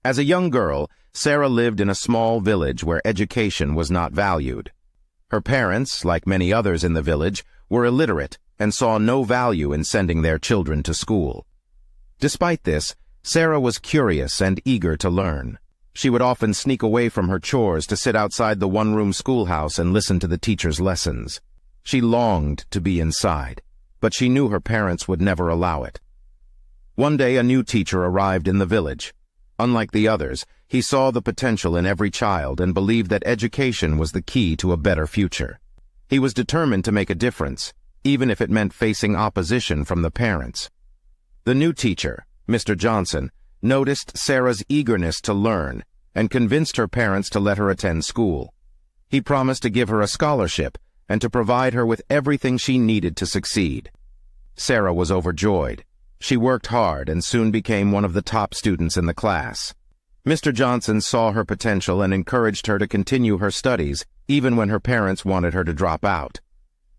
As a young girl, Sarah lived in a small village where education was not valued. Her parents, like many others in the village, were illiterate and saw no value in sending their children to school. Despite this, Sarah was curious and eager to learn. She would often sneak away from her chores to sit outside the one-room schoolhouse and listen to the teacher's lessons. She longed to be inside, but she knew her parents would never allow it. One day, a new teacher arrived in the village. Unlike the others, he saw the potential in every child and believed that education was the key to a better future. He was determined to make a difference, even if it meant facing opposition from the parents. The new teacher, Mr. Johnson, noticed Sarah's eagerness to learn and convinced her parents to let her attend school. He promised to give her a scholarship and to provide her with everything she needed to succeed. Sarah was overjoyed. She worked hard and soon became one of the top students in the class. Mr. Johnson saw her potential and encouraged her to continue her studies, even when her parents wanted her to drop out.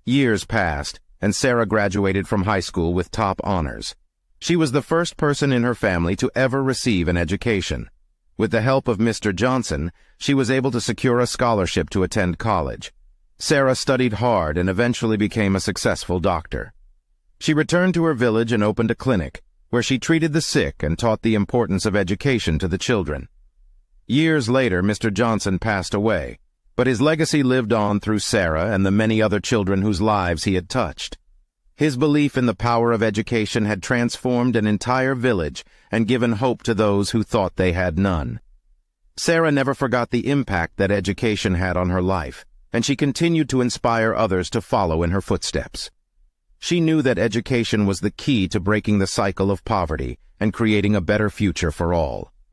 Years passed, and Sarah graduated from high school with top honors. She was the first person in her family to ever receive an education. With the help of Mr. Johnson, she was able to secure a scholarship to attend college. Sarah studied hard and eventually became a successful doctor. She returned to her village and opened a clinic, where she treated the sick and taught the importance of education to the children. Years later, Mr. Johnson passed away, but his legacy lived on through Sarah and the many other children whose lives he had touched. His belief in the power of education had transformed an entire village and given hope to those who thought they had none. Sarah never forgot the impact that education had on her life, and she continued to inspire others to follow in her footsteps. She knew that education was the key to breaking the cycle of poverty and creating a better future for all.